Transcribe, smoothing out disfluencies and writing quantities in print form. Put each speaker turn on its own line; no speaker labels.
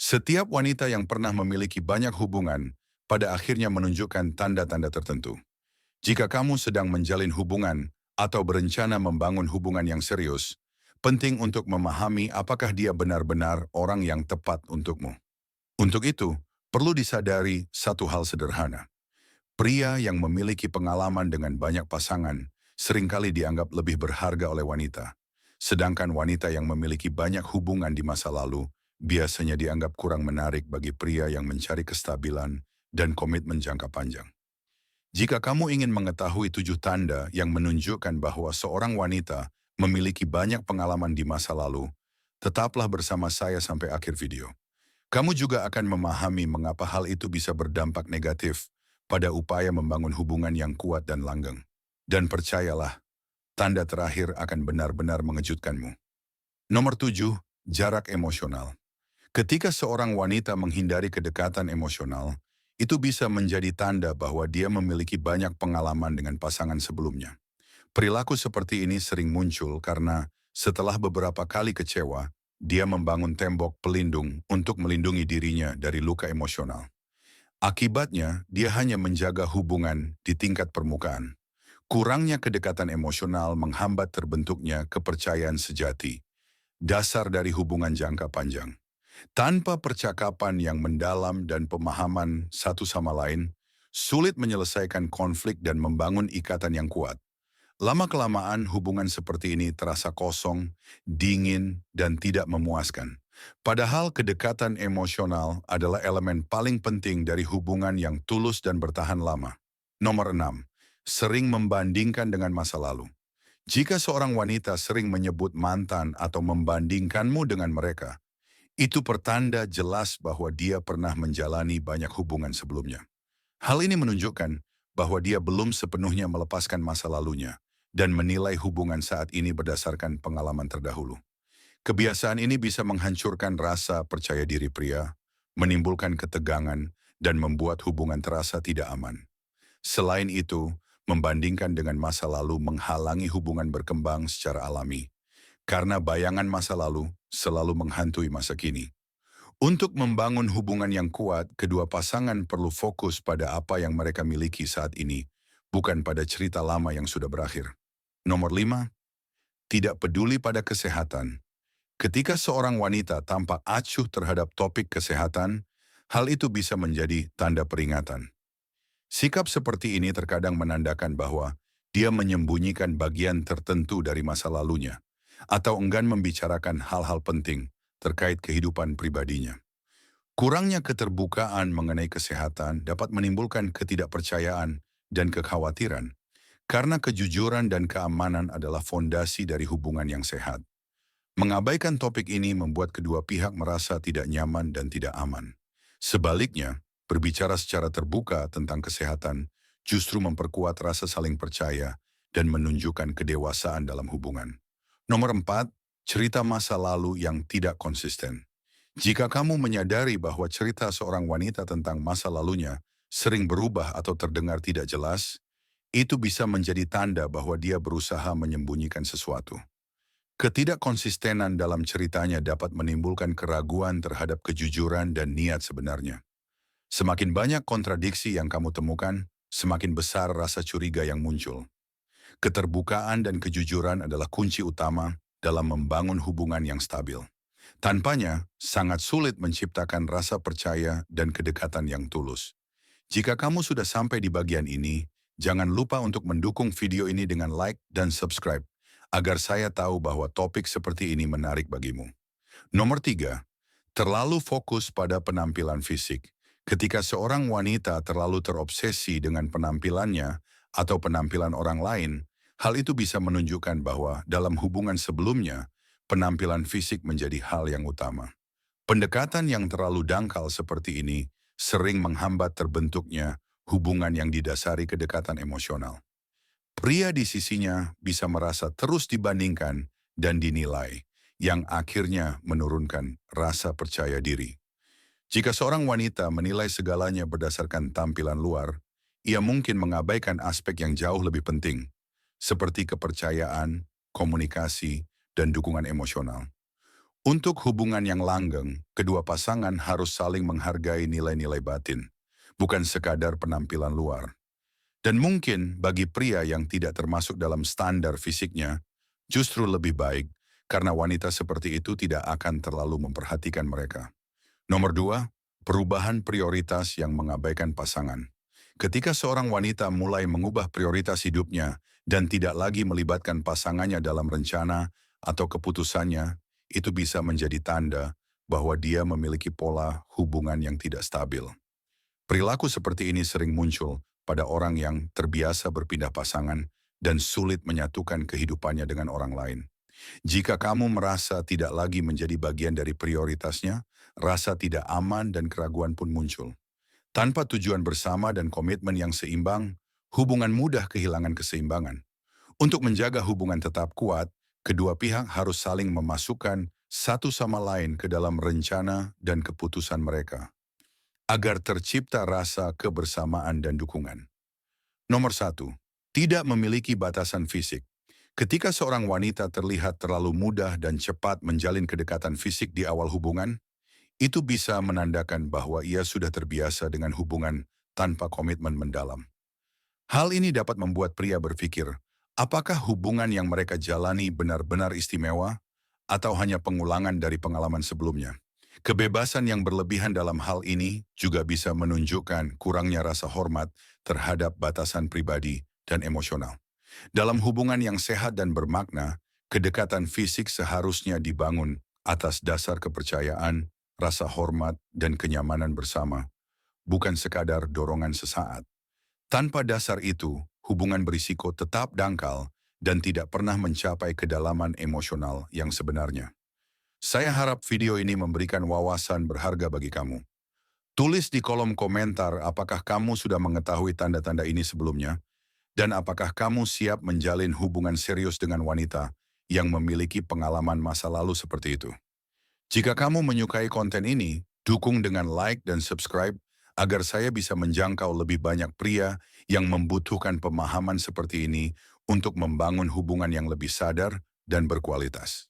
Setiap wanita yang pernah memiliki banyak hubungan pada akhirnya menunjukkan tanda-tanda tertentu. Jika kamu sedang menjalin hubungan atau berencana membangun hubungan yang serius, penting untuk memahami apakah dia benar-benar orang yang tepat untukmu. Untuk itu, perlu disadari satu hal sederhana. Pria yang memiliki pengalaman dengan banyak pasangan seringkali dianggap lebih berharga oleh wanita. Sedangkan wanita yang memiliki banyak hubungan di masa lalu biasanya dianggap kurang menarik bagi pria yang mencari kestabilan dan komitmen jangka panjang. Jika kamu ingin mengetahui 7 tanda yang menunjukkan bahwa seorang wanita memiliki banyak pengalaman di masa lalu, tetaplah bersama saya sampai akhir video. Kamu juga akan memahami mengapa hal itu bisa berdampak negatif pada upaya membangun hubungan yang kuat dan langgeng. Dan percayalah, tanda terakhir akan benar-benar mengejutkanmu. Nomor 7, jarak emosional. Ketika seorang wanita menghindari kedekatan emosional, itu bisa menjadi tanda bahwa dia memiliki banyak pengalaman dengan pasangan sebelumnya. Perilaku seperti ini sering muncul karena setelah beberapa kali kecewa, dia membangun tembok pelindung untuk melindungi dirinya dari luka emosional. Akibatnya, dia hanya menjaga hubungan di tingkat permukaan. Kurangnya kedekatan emosional menghambat terbentuknya kepercayaan sejati, dasar dari hubungan jangka panjang. Tanpa percakapan yang mendalam dan pemahaman satu sama lain, sulit menyelesaikan konflik dan membangun ikatan yang kuat. Lama-kelamaan hubungan seperti ini terasa kosong, dingin, dan tidak memuaskan. Padahal kedekatan emosional adalah elemen paling penting dari hubungan yang tulus dan bertahan lama. Nomor 6. Sering membandingkan dengan masa lalu. Jika seorang wanita sering menyebut mantan atau membandingkanmu dengan mereka, itu pertanda jelas bahwa dia pernah menjalani banyak hubungan sebelumnya. Hal ini menunjukkan bahwa dia belum sepenuhnya melepaskan masa lalunya dan menilai hubungan saat ini berdasarkan pengalaman terdahulu. Kebiasaan ini bisa menghancurkan rasa percaya diri pria, menimbulkan ketegangan, dan membuat hubungan terasa tidak aman. Selain itu, membandingkan dengan masa lalu menghalangi hubungan berkembang secara alami, karena bayangan masa lalu selalu menghantui masa kini. Untuk membangun hubungan yang kuat, kedua pasangan perlu fokus pada apa yang mereka miliki saat ini, bukan pada cerita lama yang sudah berakhir. Nomor 5, tidak peduli pada kesehatan. Ketika seorang wanita tampak acuh terhadap topik kesehatan, hal itu bisa menjadi tanda peringatan. Sikap seperti ini terkadang menandakan bahwa dia menyembunyikan bagian tertentu dari masa lalunya, atau enggan membicarakan hal-hal penting terkait kehidupan pribadinya. Kurangnya keterbukaan mengenai kesehatan dapat menimbulkan ketidakpercayaan dan kekhawatiran, karena kejujuran dan keamanan adalah fondasi dari hubungan yang sehat. Mengabaikan topik ini membuat kedua pihak merasa tidak nyaman dan tidak aman. Sebaliknya, berbicara secara terbuka tentang kesehatan justru memperkuat rasa saling percaya dan menunjukkan kedewasaan dalam hubungan. Nomor 4, cerita masa lalu yang tidak konsisten. Jika kamu menyadari bahwa cerita seorang wanita tentang masa lalunya sering berubah atau terdengar tidak jelas, itu bisa menjadi tanda bahwa dia berusaha menyembunyikan sesuatu. Ketidakkonsistenan dalam ceritanya dapat menimbulkan keraguan terhadap kejujuran dan niat sebenarnya. Semakin banyak kontradiksi yang kamu temukan, semakin besar rasa curiga yang muncul. Keterbukaan dan kejujuran adalah kunci utama dalam membangun hubungan yang stabil. Tanpanya, sangat sulit menciptakan rasa percaya dan kedekatan yang tulus. Jika kamu sudah sampai di bagian ini, jangan lupa untuk mendukung video ini dengan like dan subscribe, agar saya tahu bahwa topik seperti ini menarik bagimu. Nomor 3, terlalu fokus pada penampilan fisik. Ketika seorang wanita terlalu terobsesi dengan penampilannya atau penampilan orang lain, hal itu bisa menunjukkan bahwa dalam hubungan sebelumnya, penampilan fisik menjadi hal yang utama. Pendekatan yang terlalu dangkal seperti ini sering menghambat terbentuknya hubungan yang didasari kedekatan emosional. Pria di sisinya bisa merasa terus dibandingkan dan dinilai, yang akhirnya menurunkan rasa percaya diri. Jika seorang wanita menilai segalanya berdasarkan tampilan luar, ia mungkin mengabaikan aspek yang jauh lebih penting, seperti kepercayaan, komunikasi, dan dukungan emosional. Untuk hubungan yang langgeng, kedua pasangan harus saling menghargai nilai-nilai batin, bukan sekadar penampilan luar. Dan mungkin bagi pria yang tidak termasuk dalam standar fisiknya, justru lebih baik karena wanita seperti itu tidak akan terlalu memperhatikan mereka. Nomor dua, perubahan prioritas yang mengabaikan pasangan. Ketika seorang wanita mulai mengubah prioritas hidupnya dan tidak lagi melibatkan pasangannya dalam rencana atau keputusannya, itu bisa menjadi tanda bahwa dia memiliki pola hubungan yang tidak stabil. Perilaku seperti ini sering muncul pada orang yang terbiasa berpindah pasangan dan sulit menyatukan kehidupannya dengan orang lain. Jika kamu merasa tidak lagi menjadi bagian dari prioritasnya, rasa tidak aman dan keraguan pun muncul. Tanpa tujuan bersama dan komitmen yang seimbang, hubungan mudah kehilangan keseimbangan. Untuk menjaga hubungan tetap kuat, kedua pihak harus saling memasukkan satu sama lain ke dalam rencana dan keputusan mereka, agar tercipta rasa kebersamaan dan dukungan. Nomor satu, tidak memiliki batasan fisik. Ketika seorang wanita terlihat terlalu mudah dan cepat menjalin kedekatan fisik di awal hubungan, itu bisa menandakan bahwa ia sudah terbiasa dengan hubungan tanpa komitmen mendalam. Hal ini dapat membuat pria berpikir, apakah hubungan yang mereka jalani benar-benar istimewa atau hanya pengulangan dari pengalaman sebelumnya. Kebebasan yang berlebihan dalam hal ini juga bisa menunjukkan kurangnya rasa hormat terhadap batasan pribadi dan emosional. Dalam hubungan yang sehat dan bermakna, kedekatan fisik seharusnya dibangun atas dasar kepercayaan, rasa hormat, dan kenyamanan bersama, bukan sekadar dorongan sesaat. Tanpa dasar itu, hubungan berisiko tetap dangkal dan tidak pernah mencapai kedalaman emosional yang sebenarnya. Saya harap video ini memberikan wawasan berharga bagi kamu. Tulis di kolom komentar apakah kamu sudah mengetahui tanda-tanda ini sebelumnya, dan apakah kamu siap menjalin hubungan serius dengan wanita yang memiliki pengalaman masa lalu seperti itu. Jika kamu menyukai konten ini, dukung dengan like dan subscribe agar saya bisa menjangkau lebih banyak pria yang membutuhkan pemahaman seperti ini untuk membangun hubungan yang lebih sadar dan berkualitas.